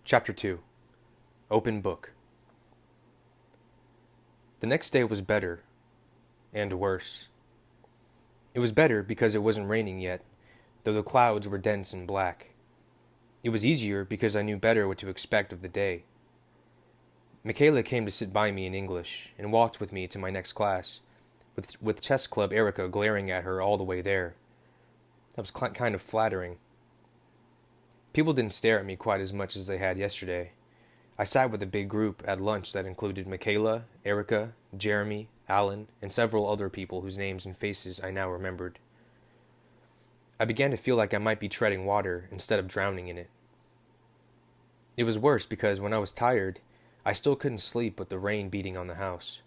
Chapter 2. Open Book. The next day was better, and worse. It was better because it wasn't raining yet, though the clouds were dense and black. It was easier because I knew better what to expect of the day. Michaela came to sit by me in English, and walked with me to my next class, with chess club Erica glaring at her all the way there. That was kind of flattering. People didn't stare at me quite as much as they had yesterday. I sat with a big group at lunch that included Michaela, Erica, Jeremy, Alan, and several other people whose names and faces I now remembered. I began to feel like I might be treading water instead of drowning in it. It was worse because when I was tired, I still couldn't sleep with the rain beating on the house.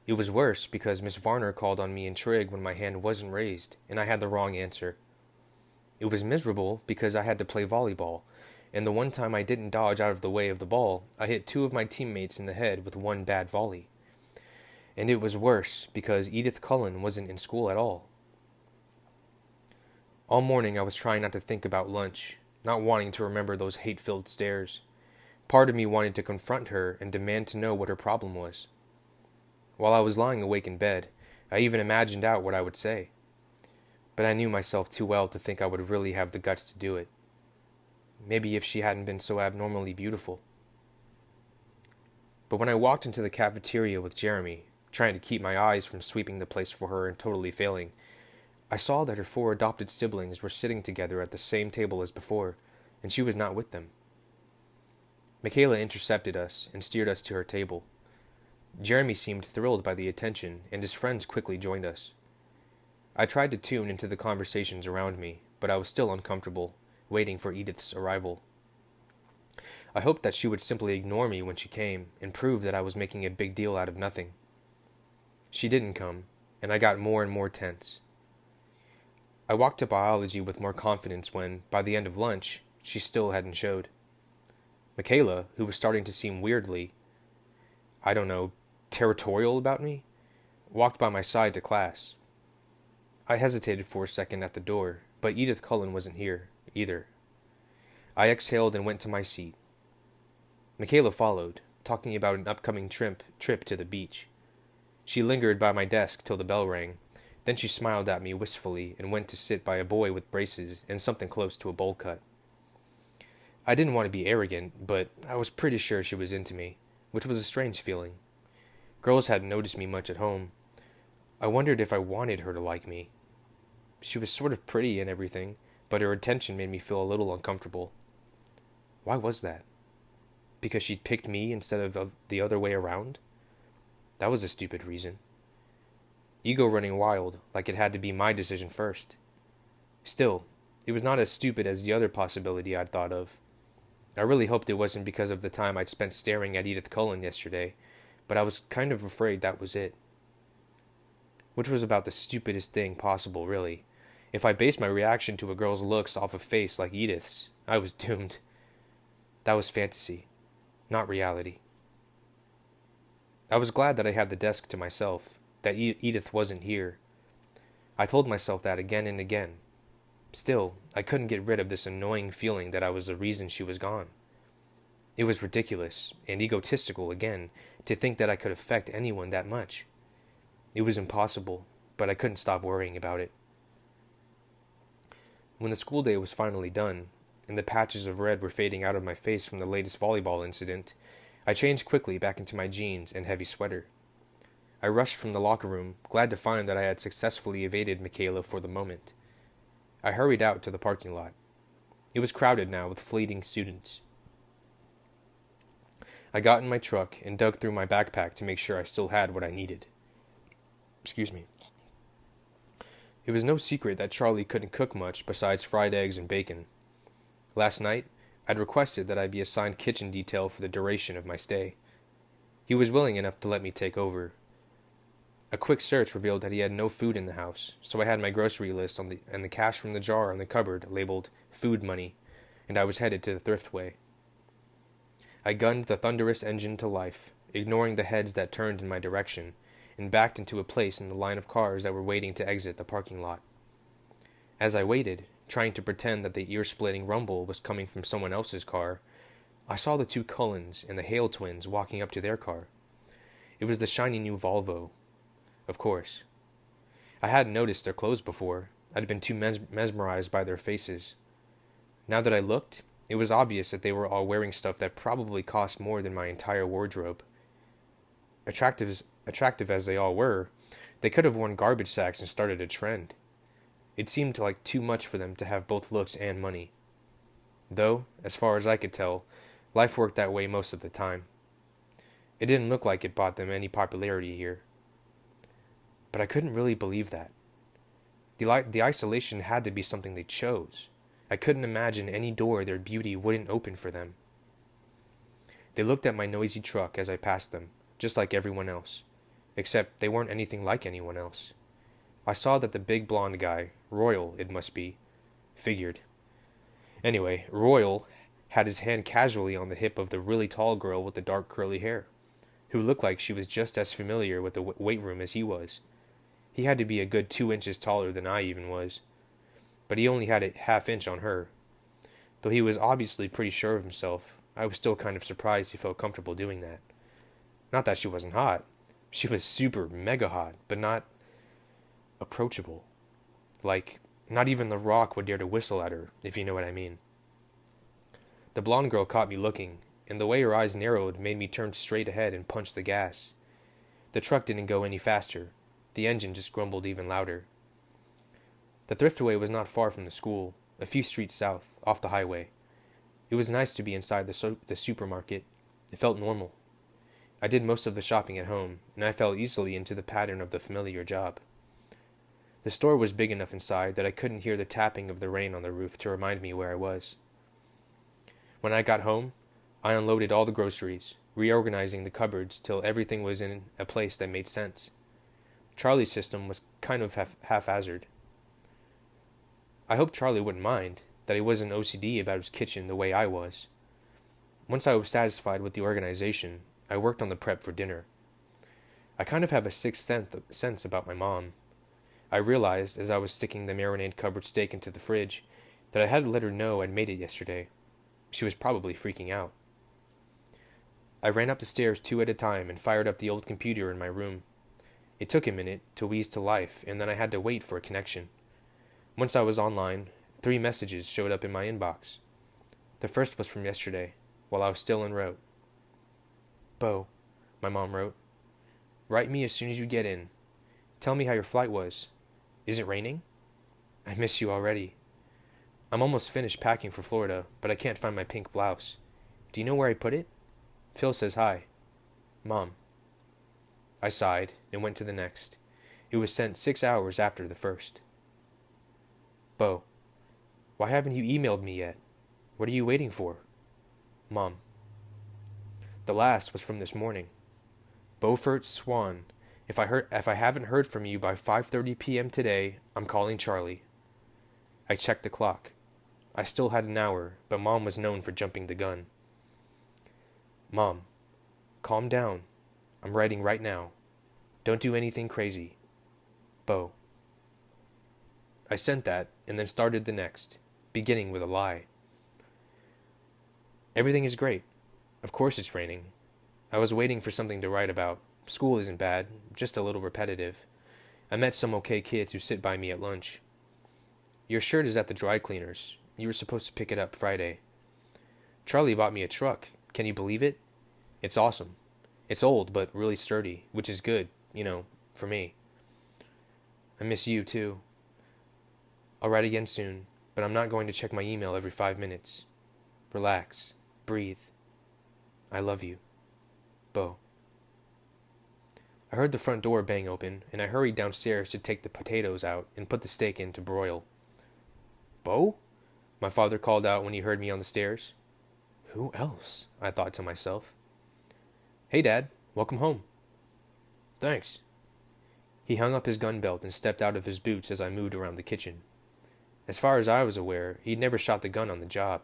It was worse because Miss Varner called on me in trig when my hand wasn't raised, and I had the wrong answer. It was miserable because I had to play volleyball, and the one time I didn't dodge out of the way of the ball, I hit two of my teammates in the head with one bad volley. And it was worse because Edith Cullen wasn't in school at all. All morning I was trying not to think about lunch, not wanting to remember those hate-filled stares. Part of me wanted to confront her and demand to know what her problem was. While I was lying awake in bed, I even imagined out what I would say. But I knew myself too well to think I would really have the guts to do it. Maybe if she hadn't been so abnormally beautiful. But when I walked into the cafeteria with Jeremy, trying to keep my eyes from sweeping the place for her and totally failing, I saw that her 4 adopted siblings were sitting together at the same table as before, and she was not with them. Michaela intercepted us and steered us to her table. Jeremy seemed thrilled by the attention, and his friends quickly joined us. I tried to tune into the conversations around me, but I was still uncomfortable, waiting for Edith's arrival. I hoped that she would simply ignore me when she came, and prove that I was making a big deal out of nothing. She didn't come, and I got more and more tense. I walked to biology with more confidence when, by the end of lunch, she still hadn't showed. Michaela, who was starting to seem weirdly, territorial about me, walked by my side to class. I hesitated for a second at the door, but Edith Cullen wasn't here, either. I exhaled and went to my seat. Michaela followed, talking about an upcoming trip to the beach. She lingered by my desk till the bell rang, then she smiled at me wistfully and went to sit by a boy with braces and something close to a bowl cut. I didn't want to be arrogant, but I was pretty sure she was into me, which was a strange feeling. Girls hadn't noticed me much at home. I wondered if I wanted her to like me. She was sort of pretty and everything, but her attention made me feel a little uncomfortable. Why was that? Because she'd picked me instead of the other way around? That was a stupid reason. Ego running wild, like it had to be my decision first. Still, it was not as stupid as the other possibility I'd thought of. I really hoped it wasn't because of the time I'd spent staring at Edith Cullen yesterday, but I was kind of afraid that was it. Which was about the stupidest thing possible, really. If I based my reaction to a girl's looks off a face like Edith's, I was doomed. That was fantasy, not reality. I was glad that I had the desk to myself, that Edith wasn't here. I told myself that again and again. Still, I couldn't get rid of this annoying feeling that I was the reason she was gone. It was ridiculous, and egotistical again, to think that I could affect anyone that much. It was impossible, but I couldn't stop worrying about it. When the school day was finally done, and the patches of red were fading out of my face from the latest volleyball incident, I changed quickly back into my jeans and heavy sweater. I rushed from the locker room, glad to find that I had successfully evaded Michaela for the moment. I hurried out to the parking lot. It was crowded now with fleeting students. I got in my truck and dug through my backpack to make sure I still had what I needed. Excuse me. It was no secret that Charlie couldn't cook much besides fried eggs and bacon. Last night, I'd requested that I be assigned kitchen detail for the duration of my stay. He was willing enough to let me take over. A quick search revealed that he had no food in the house, so I had my grocery list and the cash from the jar on the cupboard labeled food money, and I was headed to the thriftway. I gunned the thunderous engine to life, ignoring the heads that turned in my direction, and backed into a place in the line of cars that were waiting to exit the parking lot. As I waited, trying to pretend that the ear-splitting rumble was coming from someone else's car, I saw the two Cullens and the Hale twins walking up to their car. It was the shiny new Volvo, of course. I hadn't noticed their clothes before. I'd been too mesmerized by their faces. Now that I looked, it was obvious that they were all wearing stuff that probably cost more than my entire wardrobe. Attractive as they all were, they could have worn garbage sacks and started a trend. It seemed like too much for them to have both looks and money. Though, as far as I could tell, life worked that way most of the time. It didn't look like it bought them any popularity here. But I couldn't really believe that. The isolation had to be something they chose. I couldn't imagine any door their beauty wouldn't open for them. They looked at my noisy truck as I passed them, just like everyone else, except they weren't anything like anyone else. I saw that the big blonde guy, Royal it must be, figured. Anyway, Royal had his hand casually on the hip of the really tall girl with the dark curly hair, who looked like she was just as familiar with the weight room as he was. He had to be a good 2 inches taller than I even was, but he only had a half-inch on her. Though he was obviously pretty sure of himself, I was still kind of surprised he felt comfortable doing that. Not that she wasn't hot. She was super mega hot, but not approachable. Like, not even The Rock would dare to whistle at her, if you know what I mean. The blonde girl caught me looking, and the way her eyes narrowed made me turn straight ahead and punch the gas. The truck didn't go any faster. The engine just grumbled even louder. The thriftway was not far from the school, a few streets south, off the highway. It was nice to be inside the supermarket. It felt normal. I did most of the shopping at home, and I fell easily into the pattern of the familiar job. The store was big enough inside that I couldn't hear the tapping of the rain on the roof to remind me where I was. When I got home, I unloaded all the groceries, reorganizing the cupboards till everything was in a place that made sense. Charlie's system was kind of haphazard. I hoped Charlie wouldn't mind, that he wasn't OCD about his kitchen the way I was. Once I was satisfied with the organization, I worked on the prep for dinner. I kind of have a sixth sense about my mom. I realized, as I was sticking the marinade-covered steak into the fridge, that I had to let her know I'd made it yesterday. She was probably freaking out. I ran up the stairs 2 at a time and fired up the old computer in my room. It took a minute to wheeze to life, and then I had to wait for a connection. Once I was online, 3 messages showed up in my inbox. The first was from yesterday, while I was still en route. "Bo," my mom wrote. "Write me as soon as you get in. Tell me how your flight was. Is it raining? I miss you already. I'm almost finished packing for Florida, but I can't find my pink blouse. Do you know where I put it? Phil says hi. Mom." I sighed and went to the next. It was sent 6 hours after the first. "Bo, why haven't you emailed me yet? What are you waiting for? Mom." The last was from this morning. "Beaufort Swan. If I haven't heard from you by 5:30 p.m. today, I'm calling Charlie." I checked the clock. I still had an hour, but Mom was known for jumping the gun. "Mom, calm down. I'm writing right now. Don't do anything crazy. Bo." I sent that, and then started the next, beginning with a lie. "Everything is great. Of course it's raining. I was waiting for something to write about. School isn't bad, just a little repetitive. I met some okay kids who sit by me at lunch. Your shirt is at the dry cleaners. You were supposed to pick it up Friday. Charlie bought me a truck. Can you believe it? It's awesome. It's old, but really sturdy, which is good, for me. I miss you, too. I'll write again soon, but I'm not going to check my email every 5 minutes. Relax. Breathe. I love you. Bo." I heard the front door bang open, and I hurried downstairs to take the potatoes out and put the steak in to broil. "Bo?" my father called out when he heard me on the stairs. Who else? I thought to myself. "Hey, Dad. Welcome home." "Thanks." He hung up his gun belt and stepped out of his boots as I moved around the kitchen. As far as I was aware, he'd never shot the gun on the job,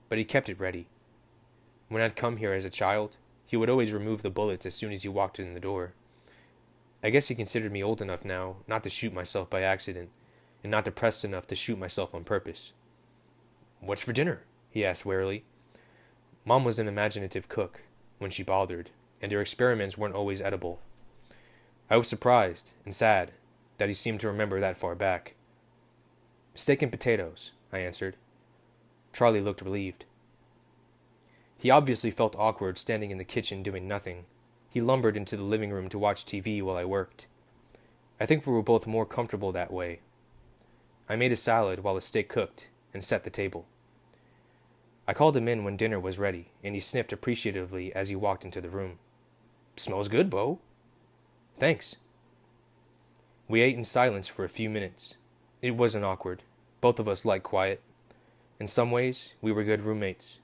but he kept it ready. When I'd come here as a child, he would always remove the bullets as soon as he walked in the door. I guess he considered me old enough now not to shoot myself by accident, and not depressed enough to shoot myself on purpose. "What's for dinner?" he asked warily. Mom was an imaginative cook, when she bothered, and her experiments weren't always edible. I was surprised and sad that he seemed to remember that far back. "Steak and potatoes," I answered. Charlie looked relieved. He obviously felt awkward standing in the kitchen doing nothing. He lumbered into the living room to watch TV while I worked. I think we were both more comfortable that way. I made a salad while the steak cooked and set the table. I called him in when dinner was ready, and he sniffed appreciatively as he walked into the room. "Smells good, Bo." "Thanks." We ate in silence for a few minutes. It wasn't awkward. Both of us liked quiet. In some ways, we were good roommates.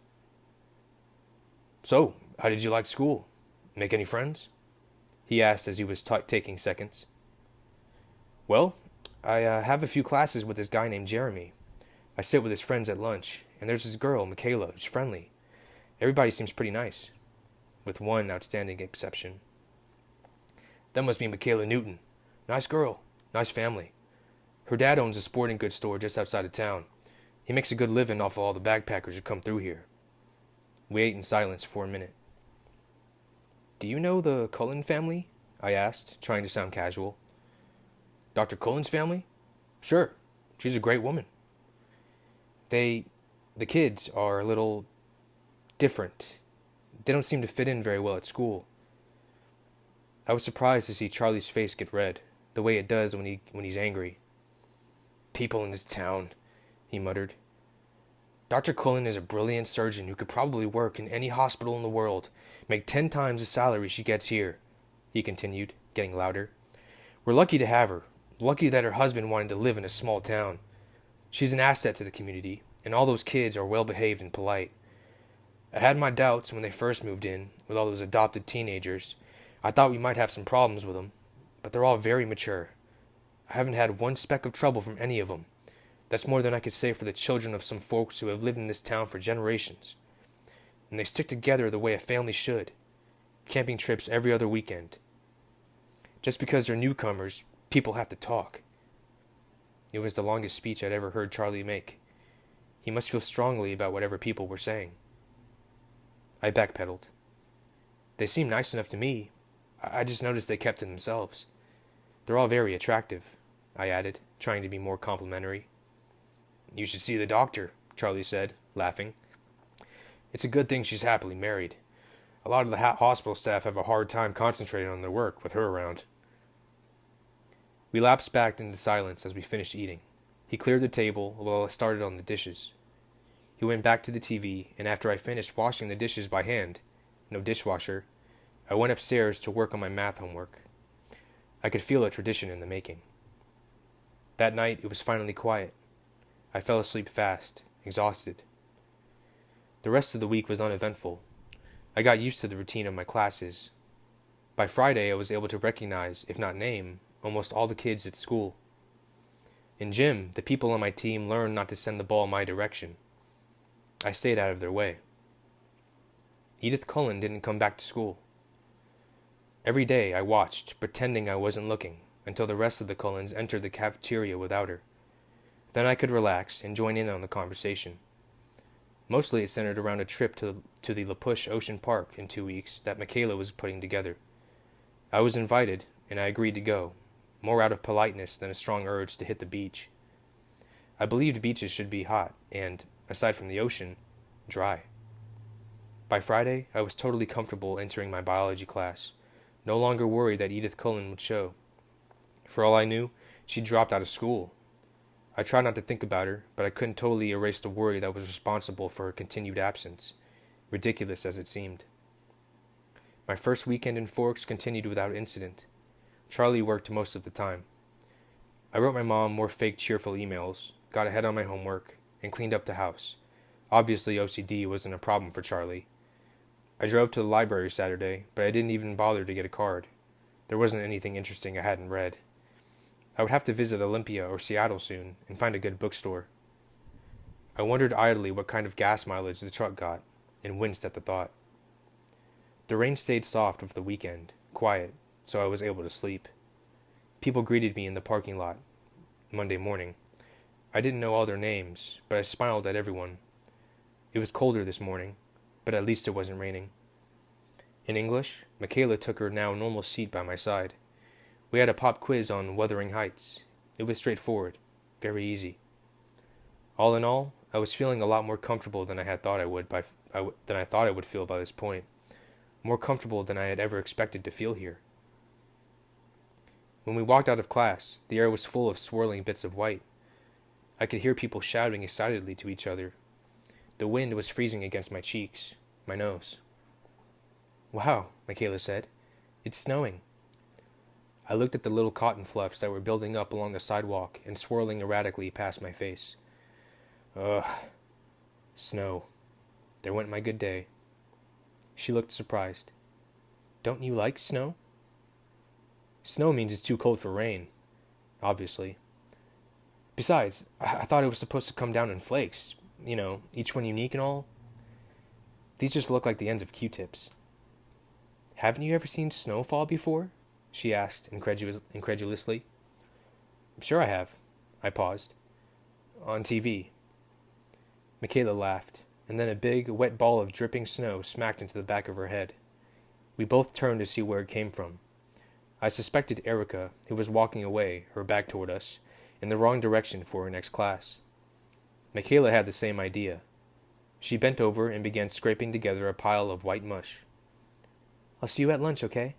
"So, how did you like school? Make any friends?" he asked as he was taking seconds. "Well, I have a few classes with this guy named Jeremy. I sit with his friends at lunch, and there's this girl, Michaela, who's friendly. Everybody seems pretty nice, with one outstanding exception." "That must be Michaela Newton. Nice girl, nice family. Her dad owns a sporting goods store just outside of town. He makes a good living off of all the backpackers who come through here." We ate in silence for a minute. "Do you know the Cullen family?" I asked, trying to sound casual. "Dr. Cullen's family? Sure. She's a great woman." The kids are a little different. They don't seem to fit in very well at school." I was surprised to see Charlie's face get red, the way it does when he's angry. "People in this town," he muttered. "Dr. Cullen is a brilliant surgeon who could probably work in any hospital in the world, make 10 times the salary she gets here," he continued, getting louder. "We're lucky to have her, lucky that her husband wanted to live in a small town. She's an asset to the community, and all those kids are well-behaved and polite. I had my doubts when they first moved in, with all those adopted teenagers. I thought we might have some problems with them, but they're all very mature. I haven't had one speck of trouble from any of them. That's more than I could say for the children of some folks who have lived in this town for generations. And they stick together the way a family should. Camping trips every other weekend. Just because they're newcomers, people have to talk." It was the longest speech I'd ever heard Charlie make. He must feel strongly about whatever people were saying. I backpedaled. "They seem nice enough to me. I just noticed they kept to themselves. They're all very attractive," I added, trying to be more complimentary. "You should see the doctor," Charlie said, laughing. "It's a good thing she's happily married. A lot of the hospital staff have a hard time concentrating on their work with her around." We lapsed back into silence as we finished eating. He cleared the table while I started on the dishes. He went back to the TV, and after I finished washing the dishes by hand, no dishwasher, I went upstairs to work on my math homework. I could feel a tradition in the making. That night it was finally quiet. I fell asleep fast, exhausted. The rest of the week was uneventful. I got used to the routine of my classes. By Friday I was able to recognize, if not name, almost all the kids at school. In gym, the people on my team learned not to send the ball my direction. I stayed out of their way. Edith Cullen didn't come back to school. Every day I watched, pretending I wasn't looking, until the rest of the Cullens entered the cafeteria without her. Then I could relax and join in on the conversation. Mostly it centered around a trip to the La Push Ocean Park in 2 weeks that Michaela was putting together. I was invited, and I agreed to go, more out of politeness than a strong urge to hit the beach. I believed beaches should be hot and, aside from the ocean, dry. By Friday, I was totally comfortable entering my biology class, no longer worried that Edith Cullen would show. For all I knew, she'd dropped out of school. I tried not to think about her, but I couldn't totally erase the worry that was responsible for her continued absence, ridiculous as it seemed. My first weekend in Forks continued without incident. Charlie worked most of the time. I wrote my mom more fake cheerful emails, got ahead on my homework, and cleaned up the house. Obviously OCD wasn't a problem for Charlie. I drove to the library Saturday, but I didn't even bother to get a card. There wasn't anything interesting I hadn't read. I would have to visit Olympia or Seattle soon and find a good bookstore. I wondered idly what kind of gas mileage the truck got, and winced at the thought. The rain stayed soft over the weekend, quiet, so I was able to sleep. People greeted me in the parking lot Monday morning. I didn't know all their names, but I smiled at everyone. It was colder this morning. but at least it wasn't raining. In English, Michaela took her now normal seat by my side. We had a pop quiz on Wuthering Heights. It was straightforward, very easy. All in all, I was feeling a lot more comfortable than I thought I would feel by this point. More comfortable than I had ever expected to feel here. When we walked out of class, the air was full of swirling bits of white. I could hear people shouting excitedly to each other. The wind was freezing against my cheeks, my nose. "Wow," Michaela said. "It's snowing." I looked at the little cotton fluffs that were building up along the sidewalk and swirling erratically past my face. Ugh. Snow. There went my good day. She looked surprised. "Don't you like snow?" "Snow means it's too cold for rain. Obviously. Besides, I thought it was supposed to come down in flakes. You know, each one unique and all. These just look like the ends of Q-tips." "Haven't you ever seen snow fall before?" she asked incredulously. "Sure I have." I paused. "On TV." Michaela laughed, and then a big, wet ball of dripping snow smacked into the back of her head. We both turned to see where it came from. I suspected Erica, who was walking away, her back toward us, in the wrong direction for her next class. Michaela had the same idea. She bent over and began scraping together a pile of white mush. "I'll see you at lunch, okay?"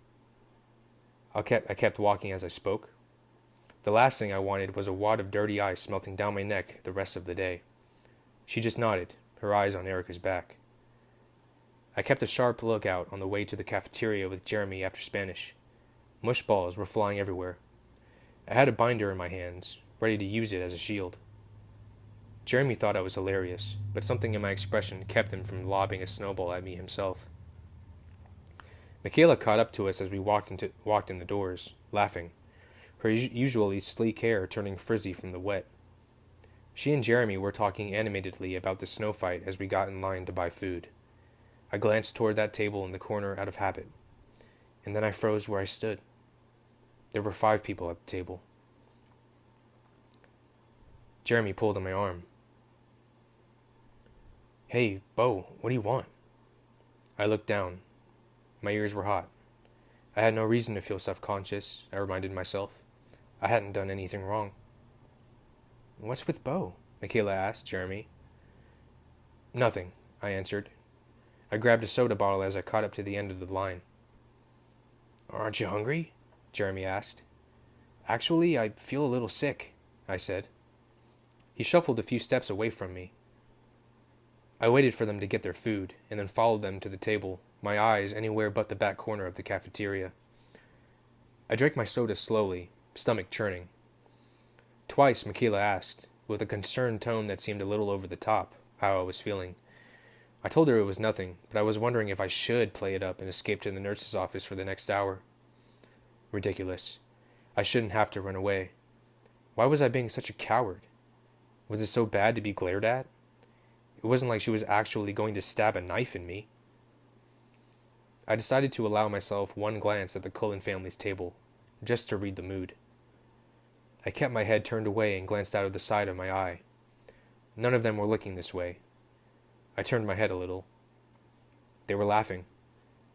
I kept walking as I spoke. The last thing I wanted was a wad of dirty ice melting down my neck the rest of the day. She just nodded, her eyes on Erica's back. I kept a sharp lookout on the way to the cafeteria with Jeremy after Spanish. Mush balls were flying everywhere. I had a binder in my hands, ready to use it as a shield. Jeremy thought I was hilarious, but something in my expression kept him from lobbing a snowball at me himself. Michaela caught up to us as we walked in the doors, laughing, her usually sleek hair turning frizzy from the wet. She and Jeremy were talking animatedly about the snow fight as we got in line to buy food. I glanced toward that table in the corner out of habit, and then I froze where I stood. There were 5 people at the table. Jeremy pulled on my arm. "Hey, Bo, what do you want?" I looked down. My ears were hot. I had no reason to feel self-conscious, I reminded myself. I hadn't done anything wrong. "What's with Bo?" Michaela asked Jeremy. "Nothing," I answered. I grabbed a soda bottle as I caught up to the end of the line. "Aren't you hungry?" Jeremy asked. "Actually, I feel a little sick," I said. He shuffled a few steps away from me. I waited for them to get their food, and then followed them to the table, my eyes anywhere but the back corner of the cafeteria. I drank my soda slowly, stomach churning. Twice Michaela asked, with a concerned tone that seemed a little over the top, how I was feeling. I told her it was nothing, but I was wondering if I should play it up and escape to the nurse's office for the next hour. Ridiculous. I shouldn't have to run away. Why was I being such a coward? Was it so bad to be glared at? It wasn't like she was actually going to stab a knife in me. I decided to allow myself one glance at the Cullen family's table, just to read the mood. I kept my head turned away and glanced out of the side of my eye. None of them were looking this way. I turned my head a little. They were laughing.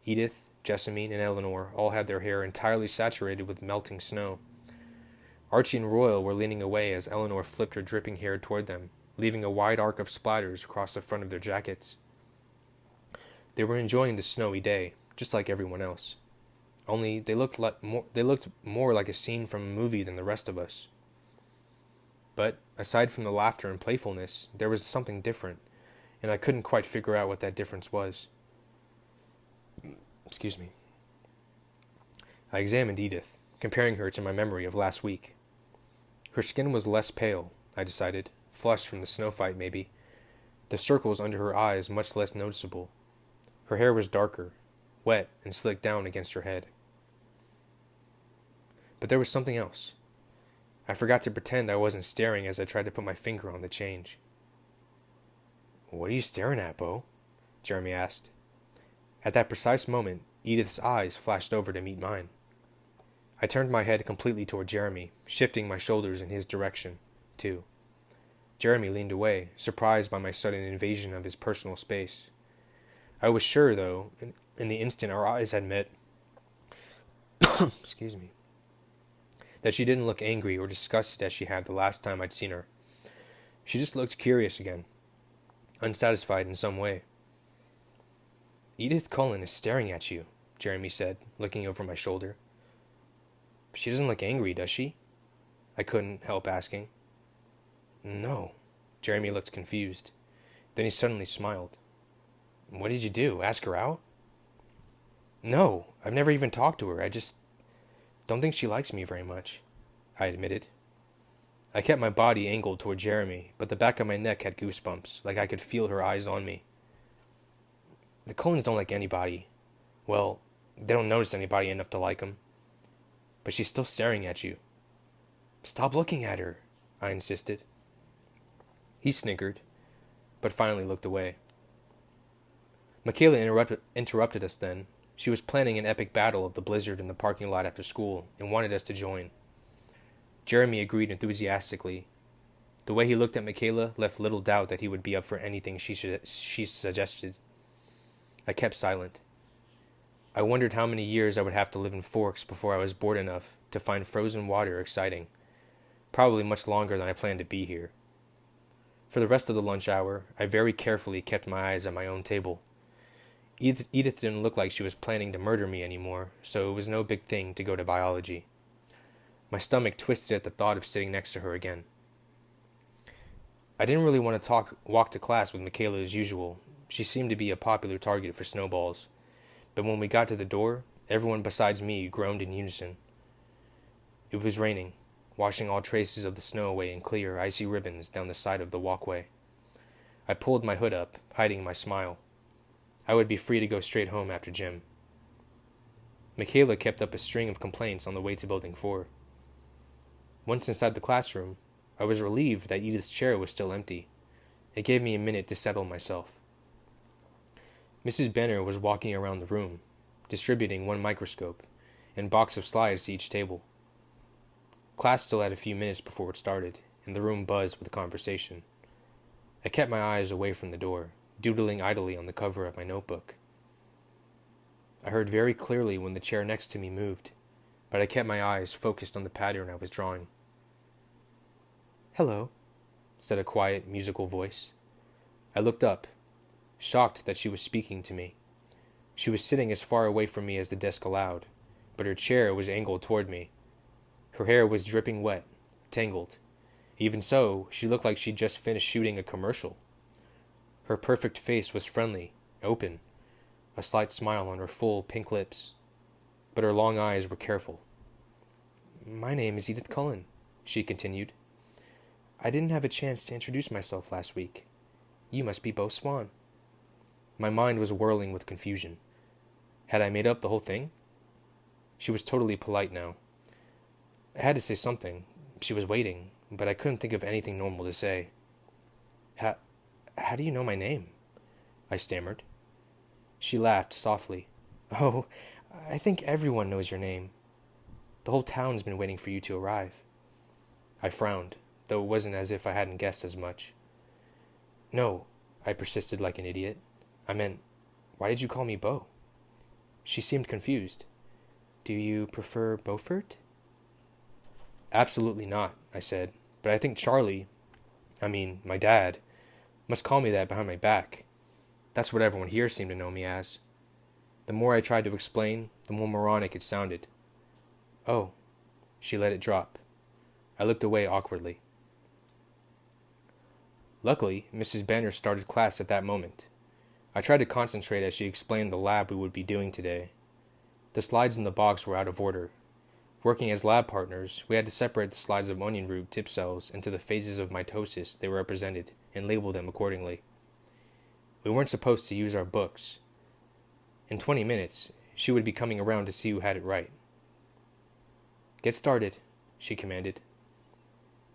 Edith, Jessamine, and Eleanor all had their hair entirely saturated with melting snow. Archie and Royal were leaning away as Eleanor flipped her dripping hair toward them, leaving a wide arc of splatters across the front of their jackets. They were enjoying the snowy day, just like everyone else. Only they looked more like a scene from a movie than the rest of us. But, aside from the laughter and playfulness, there was something different, and I couldn't quite figure out what that difference was. Excuse me. I examined Edith, comparing her to my memory of last week. Her skin was less pale, I decided, flushed from the snow fight maybe. The circles under her eyes much less noticeable. Her hair was darker, wet and slicked down against her head. But there was something else. I forgot to pretend I wasn't staring as I tried to put my finger on the change. "What are you staring at, Bo?" Jeremy asked. At that precise moment, Edith's eyes flashed over to meet mine. I turned my head completely toward Jeremy, shifting my shoulders in his direction, too. Jeremy leaned away, surprised by my sudden invasion of his personal space. I was sure, though, in the instant our eyes had met, excuse me, that she didn't look angry or disgusted as she had the last time I'd seen her. She just looked curious again, unsatisfied in some way. Edith Cullen is staring at you, Jeremy said, looking over my shoulder. She doesn't look angry, does she? I couldn't help asking. No. Jeremy looked confused. Then he suddenly smiled. What did you do? Ask her out? No, I've never even talked to her. I just don't think she likes me very much, I admitted. I kept my body angled toward Jeremy, but the back of my neck had goosebumps, like I could feel her eyes on me. The Cullens don't like anybody. Well, they don't notice anybody enough to like them. But she's still staring at you. Stop looking at her, I insisted. He snickered, but finally looked away. Michaela interrupted us then. She was planning an epic battle of the blizzard in the parking lot after school and wanted us to join. Jeremy agreed enthusiastically. The way he looked at Michaela left little doubt that he would be up for anything she suggested. I kept silent. I wondered how many years I would have to live in Forks before I was bored enough to find frozen water exciting. Probably much longer than I planned to be here. For the rest of the lunch hour, I very carefully kept my eyes on my own table. Edith didn't look like she was planning to murder me anymore, so it was no big thing to go to biology. My stomach twisted at the thought of sitting next to her again. I didn't really want to walk to class with Michaela as usual. She seemed to be a popular target for snowballs. But when we got to the door, everyone besides me groaned in unison. It was raining, washing all traces of the snow away in clear, icy ribbons down the side of the walkway. I pulled my hood up, hiding my smile. I would be free to go straight home after gym. Michaela kept up a string of complaints on the way to Building 4. Once inside the classroom, I was relieved that Edith's chair was still empty. It gave me a minute to settle myself. Mrs. Benner was walking around the room, distributing one microscope and box of slides to each table. Class still had a few minutes before it started, and the room buzzed with conversation. I kept my eyes away from the door, doodling idly on the cover of my notebook. I heard very clearly when the chair next to me moved, but I kept my eyes focused on the pattern I was drawing. "Hello," said a quiet, musical voice. I looked up, shocked that she was speaking to me. She was sitting as far away from me as the desk allowed, but her chair was angled toward me. Her hair was dripping wet, tangled. Even so, she looked like she'd just finished shooting a commercial. Her perfect face was friendly, open, a slight smile on her full, pink lips. But her long eyes were careful. "My name is Edith Cullen," she continued. "I didn't have a chance to introduce myself last week. You must be Beau Swan." My mind was whirling with confusion. Had I made up the whole thing? She was totally polite now. I had to say something. She was waiting, but I couldn't think of anything normal to say. How do you know my name?" I stammered. She laughed softly. "Oh, I think everyone knows your name. The whole town's been waiting for you to arrive." I frowned, though it wasn't as if I hadn't guessed as much. "No," I persisted like an idiot. "I meant, why did you call me Beau?" She seemed confused. "Do you prefer Beaufort?" "Absolutely not," I said. "But I think my dad, must call me that behind my back. That's what everyone here seemed to know me as." The more I tried to explain, the more moronic it sounded. "Oh," she let it drop. I looked away awkwardly. Luckily, Mrs. Banner started class at that moment. I tried to concentrate as she explained the lab we would be doing today. The slides in the box were out of order. Working as lab partners, we had to separate the slides of onion root tip cells into the phases of mitosis they represented and label them accordingly. We weren't supposed to use our books. In 20 minutes, she would be coming around to see who had it right. "Get started," she commanded.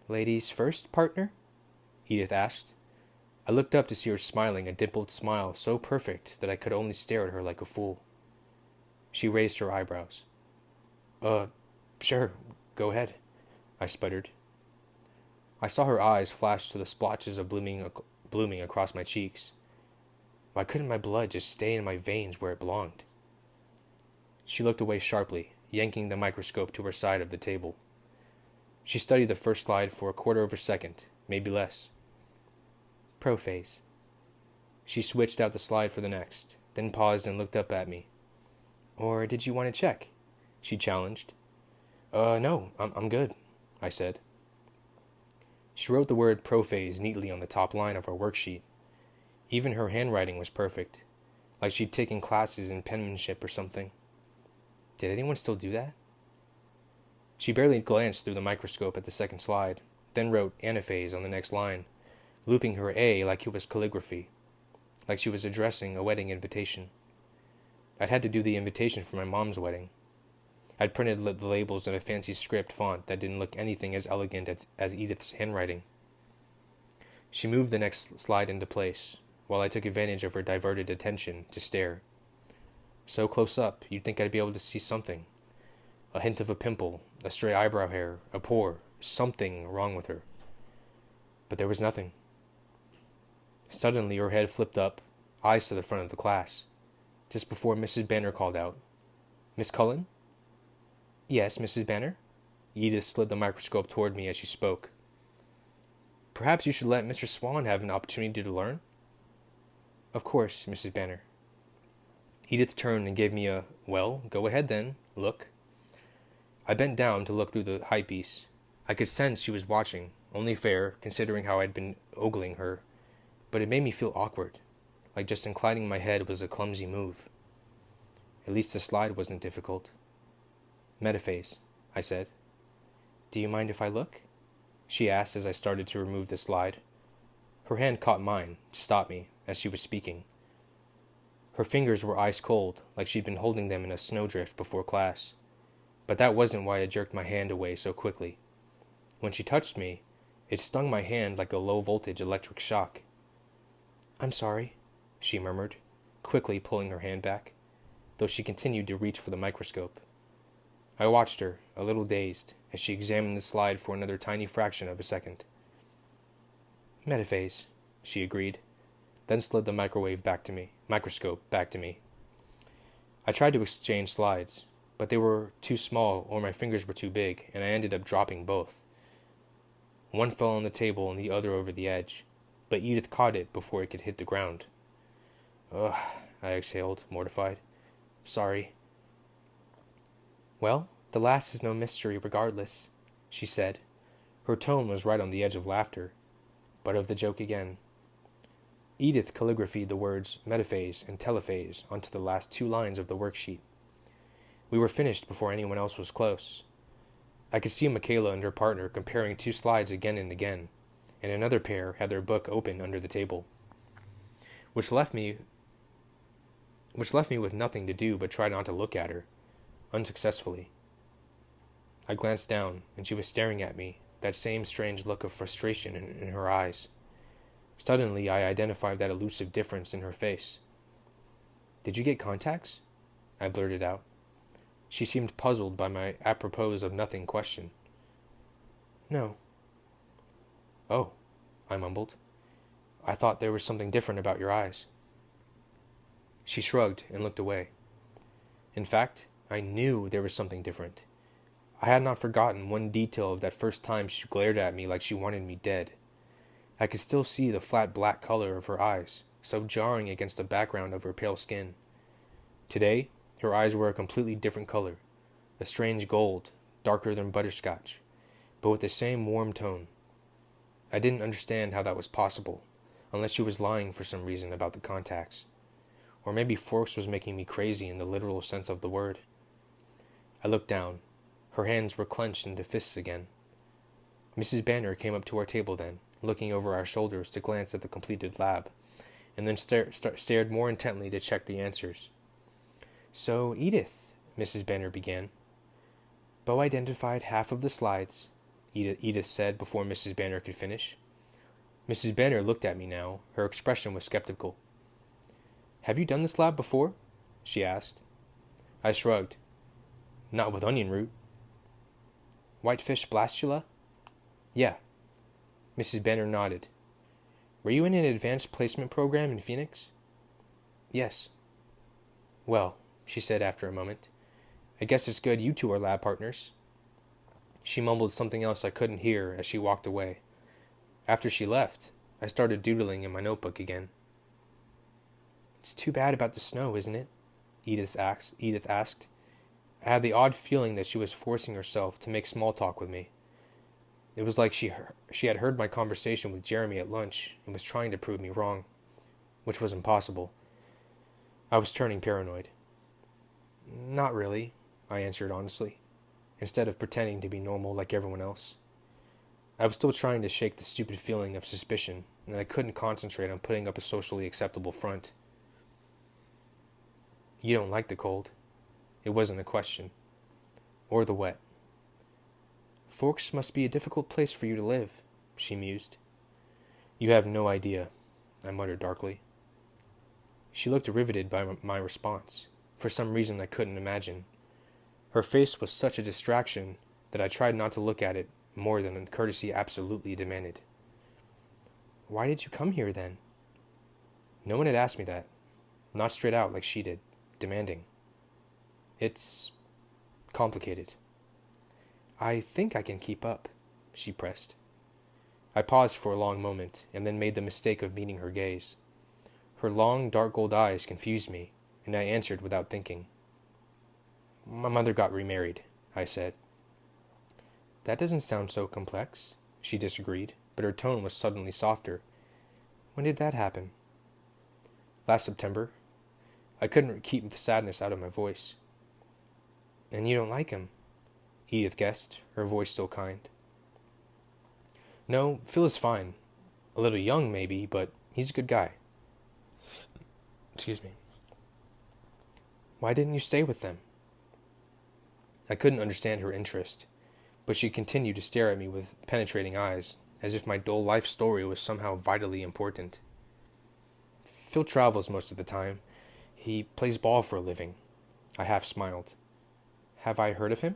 "Ladies first, partner?" Edith asked. I looked up to see her smiling a dimpled smile so perfect that I could only stare at her like a fool. She raised her eyebrows. Sure, go ahead," I sputtered. I saw her eyes flash to the splotches of blooming across my cheeks. Why couldn't my blood just stay in my veins where it belonged? She looked away sharply, yanking the microscope to her side of the table. She studied the first slide for a quarter of a second, maybe less. Prophase. She switched out the slide for the next, then paused and looked up at me. Or did you want to check? She challenged. No, I'm good, I said. She wrote the word prophase neatly on the top line of her worksheet. Even her handwriting was perfect, like she'd taken classes in penmanship or something. Did anyone still do that? She barely glanced through the microscope at the second slide, then wrote anaphase on the next line, looping her A like it was calligraphy, like she was addressing a wedding invitation. I'd had to do the invitation for my mom's wedding. I'd printed the labels in a fancy script font that didn't look anything as elegant as Edith's handwriting. She moved the next slide into place, while I took advantage of her diverted attention to stare. So close up, you'd think I'd be able to see something. A hint of a pimple, a stray eyebrow hair, a pore, something wrong with her. But there was nothing. Suddenly her head flipped up, eyes to the front of the class, just before Mrs. Banner called out, Miss Cullen? Yes, Mrs. Banner? Edith slid the microscope toward me as she spoke. Perhaps you should let Mr. Swan have an opportunity to learn? Of course, Mrs. Banner. Edith turned and gave me a, well, go ahead then, look. I bent down to look through the eyepiece. I could sense she was watching, only fair, considering how I'd been ogling her, but it made me feel awkward, like just inclining my head was a clumsy move. At least the slide wasn't difficult. Metaphase, I said. Do you mind if I look? She asked as I started to remove the slide. Her hand caught mine, to stop me, as she was speaking. Her fingers were ice cold, like she'd been holding them in a snowdrift before class. But that wasn't why I jerked my hand away so quickly. When she touched me, it stung my hand like a low-voltage electric shock. I'm sorry, she murmured, quickly pulling her hand back, though she continued to reach for the microscope. I watched her, a little dazed, as she examined the slide for another tiny fraction of a second. Metaphase, she agreed, then slid the microscope back to me. I tried to exchange slides, but they were too small or my fingers were too big, and I ended up dropping both. One fell on the table and the other over the edge, but Edith caught it before it could hit the ground. Ugh, I exhaled, mortified. Sorry. Well, the last is no mystery regardless, she said. Her tone was right on the edge of laughter, but of the joke again. Edith calligraphied the words metaphase and telephase onto the last 2 lines of the worksheet. We were finished before anyone else was close. I could see Michaela and her partner comparing 2 slides again and again, and another pair had their book open under the table, which left me with nothing to do but try not to look at her, unsuccessfully. I glanced down, and she was staring at me, that same strange look of frustration in her eyes. Suddenly, I identified that elusive difference in her face. Did you get contacts? I blurted out. She seemed puzzled by my apropos of nothing question. No. Oh, I mumbled. I thought there was something different about your eyes. She shrugged and looked away. In fact, I knew there was something different. I had not forgotten one detail of that first time she glared at me like she wanted me dead. I could still see the flat black color of her eyes, so jarring against the background of her pale skin. Today, her eyes were a completely different color, a strange gold, darker than butterscotch, but with the same warm tone. I didn't understand how that was possible, unless she was lying for some reason about the contacts. Or maybe Forks was making me crazy in the literal sense of the word. I looked down. Her hands were clenched into fists again. Mrs. Banner came up to our table then, looking over our shoulders to glance at the completed lab, and then stared more intently to check the answers. So, Edith, Mrs. Banner began. Bo identified half of the slides, Edith said before Mrs. Banner could finish. Mrs. Banner looked at me now. Her expression was skeptical. Have you done this lab before? She asked. I shrugged. Not with onion root. Whitefish blastula? Yeah. Mrs. Banner nodded. Were you in an advanced placement program in Phoenix? Yes. Well, she said after a moment, I guess it's good you two are lab partners. She mumbled something else I couldn't hear as she walked away. After she left, I started doodling in my notebook again. It's too bad about the snow, isn't it? Edith asked. I had the odd feeling that she was forcing herself to make small talk with me. It was like she had heard my conversation with Jeremy at lunch and was trying to prove me wrong, which was impossible. I was turning paranoid. Not really, I answered honestly, instead of pretending to be normal like everyone else. I was still trying to shake the stupid feeling of suspicion, and I couldn't concentrate on putting up a socially acceptable front. You don't like the cold. It wasn't a question. Or the wet. Forks must be a difficult place for you to live, she mused. You have no idea, I muttered darkly. She looked riveted by my response, for some reason I couldn't imagine. Her face was such a distraction that I tried not to look at it more than courtesy absolutely demanded. Why did you come here, then? No one had asked me that. Not straight out like she did, demanding. It's complicated. I think I can keep up, she pressed. I paused for a long moment, and then made the mistake of meeting her gaze. Her long, dark gold eyes confused me, and I answered without thinking. My mother got remarried, I said. That doesn't sound so complex, she disagreed, but her tone was suddenly softer. When did that happen? Last September. I couldn't keep the sadness out of my voice. And you don't like him? Edith guessed, her voice still kind. No, Phil is fine. A little young, maybe, but he's a good guy. Excuse me. Why didn't you stay with them? I couldn't understand her interest, but she continued to stare at me with penetrating eyes, as if my dull life story was somehow vitally important. Phil travels most of the time. He plays ball for a living. I half smiled. Have I heard of him?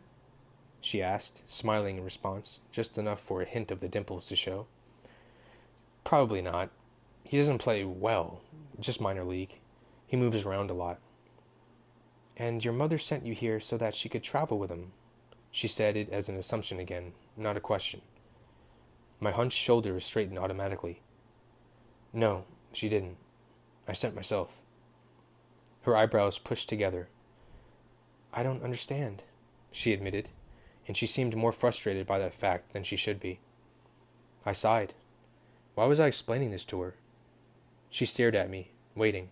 She asked, smiling in response, just enough for a hint of the dimples to show. Probably not. He doesn't play well, just minor league. He moves around a lot. And your mother sent you here so that she could travel with him. She said it as an assumption again, not a question. My hunched shoulders straightened automatically. No, she didn't. I sent myself. Her eyebrows pushed together. I don't understand, she admitted, and she seemed more frustrated by that fact than she should be. I sighed. Why was I explaining this to her? She stared at me, waiting.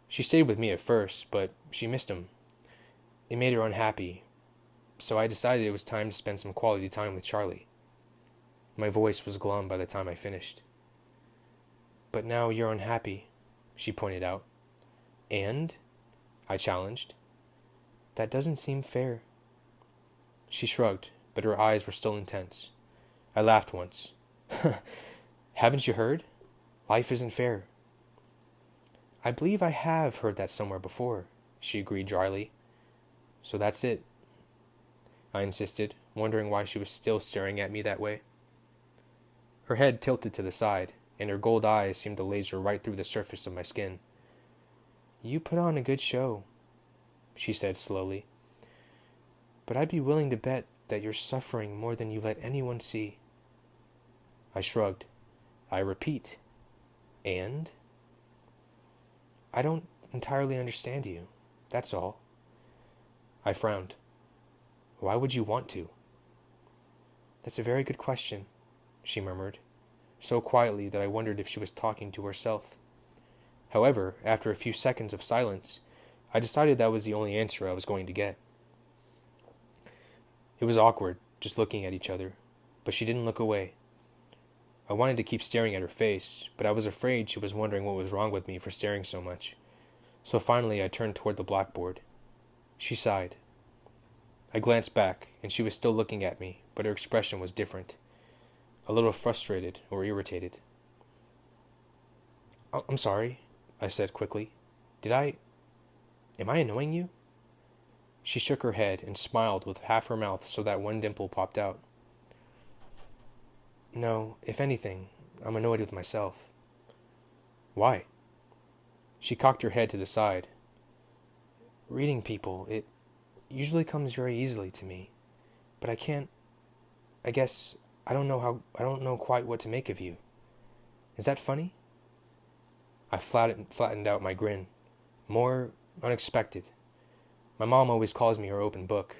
She stayed with me at first, but she missed him. It made her unhappy, so I decided it was time to spend some quality time with Charlie. My voice was glum by the time I finished. But now you're unhappy, she pointed out. And? I challenged. That doesn't seem fair. She shrugged, but her eyes were still intense. I laughed once. Haven't you heard? Life isn't fair. I believe I have heard that somewhere before, she agreed dryly. So that's it, I insisted, wondering why she was still staring at me that way. Her head tilted to the side, and her gold eyes seemed to laser right through the surface of my skin. You put on a good show, she said slowly. But I'd be willing to bet that you're suffering more than you let anyone see. I shrugged. I repeat. And? I don't entirely understand you. That's all. I frowned. Why would you want to? That's a very good question, she murmured, so quietly that I wondered if she was talking to herself. However, after a few seconds of silence, I decided that was the only answer I was going to get. It was awkward, just looking at each other, but she didn't look away. I wanted to keep staring at her face, but I was afraid she was wondering what was wrong with me for staring so much. So finally I turned toward the blackboard. She sighed. I glanced back, and she was still looking at me, but her expression was different. A little frustrated or irritated. I'm sorry, I said quickly. Am I annoying you? She shook her head and smiled with half her mouth so that one dimple popped out. No, if anything, I'm annoyed with myself. Why? She cocked her head to the side. Reading people, it usually comes very easily to me. But I guess, I don't know quite what to make of you. Is that funny? I flattened out my grin. More unexpected. My mom always calls me her open book.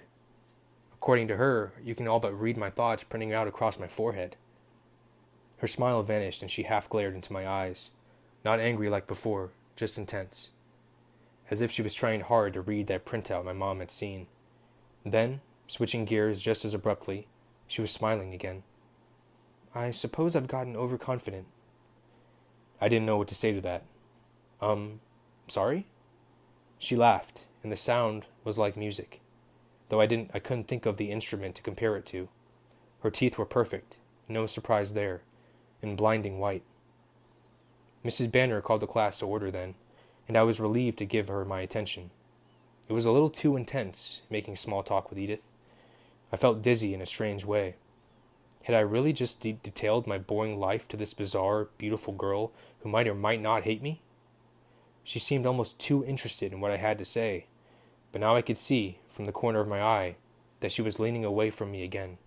According to her, you can all but read my thoughts printing out across my forehead. Her smile vanished and she half glared into my eyes. Not angry like before, just intense. As if she was trying hard to read that printout my mom had seen. Then, switching gears just as abruptly, she was smiling again. I suppose I've gotten overconfident. I didn't know what to say to that. Sorry? She laughed, and the sound was like music, though I couldn't think of the instrument to compare it to. Her teeth were perfect, no surprise there, and blinding white. Mrs. Banner called the class to order then, and I was relieved to give her my attention. It was a little too intense, making small talk with Edith. I felt dizzy in a strange way. Had I really just detailed my boring life to this bizarre, beautiful girl who might or might not hate me? She seemed almost too interested in what I had to say, but now I could see, from the corner of my eye, that she was leaning away from me again,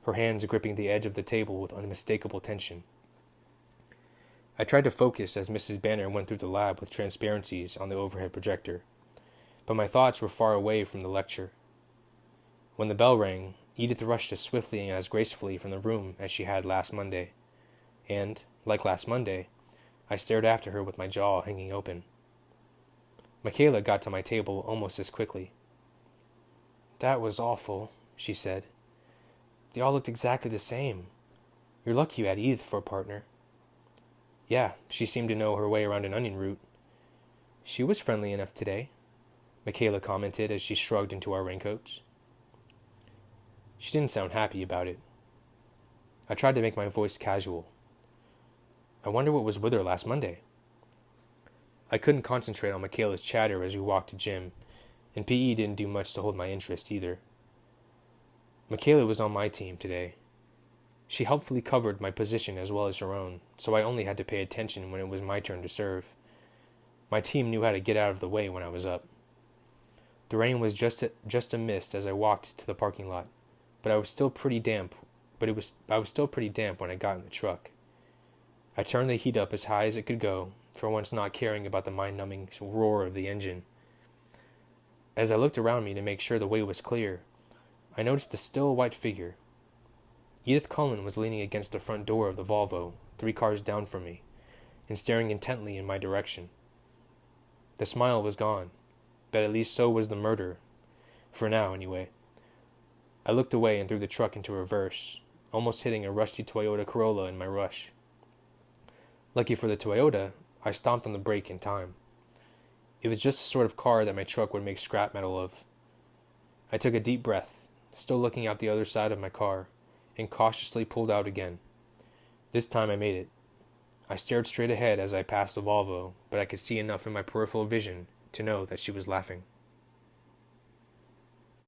her hands gripping the edge of the table with unmistakable tension. I tried to focus as Mrs. Banner went through the lab with transparencies on the overhead projector, but my thoughts were far away from the lecture. When the bell rang, Edith rushed as swiftly and as gracefully from the room as she had last Monday, and, like last Monday, I stared after her with my jaw hanging open. Michaela got to my table almost as quickly. That was awful, she said. They all looked exactly the same. You're lucky you had Edith for a partner. Yeah, she seemed to know her way around an onion root. She was friendly enough today, Michaela commented as she shrugged into our raincoats. She didn't sound happy about it. I tried to make my voice casual. I wonder what was with her last Monday. I couldn't concentrate on Michaela's chatter as we walked to gym, and PE didn't do much to hold my interest either. Michaela was on my team today. She helpfully covered my position as well as her own, so I only had to pay attention when it was my turn to serve. My team knew how to get out of the way when I was up. The rain was just a mist as I walked to the parking lot, but I was still pretty damp. I was still pretty damp when I got in the truck. I turned the heat up as high as it could go, for once not caring about the mind-numbing roar of the engine. As I looked around me to make sure the way was clear, I noticed a still white figure. Edith Cullen was leaning against the front door of the Volvo, 3 cars down from me, and staring intently in my direction. The smile was gone, but at least so was the murder, for now anyway. I looked away and threw the truck into reverse, almost hitting a rusty Toyota Corolla in my rush. Lucky for the Toyota, I stomped on the brake in time. It was just the sort of car that my truck would make scrap metal of. I took a deep breath, still looking out the other side of my car, and cautiously pulled out again. This time I made it. I stared straight ahead as I passed the Volvo, but I could see enough in my peripheral vision to know that she was laughing.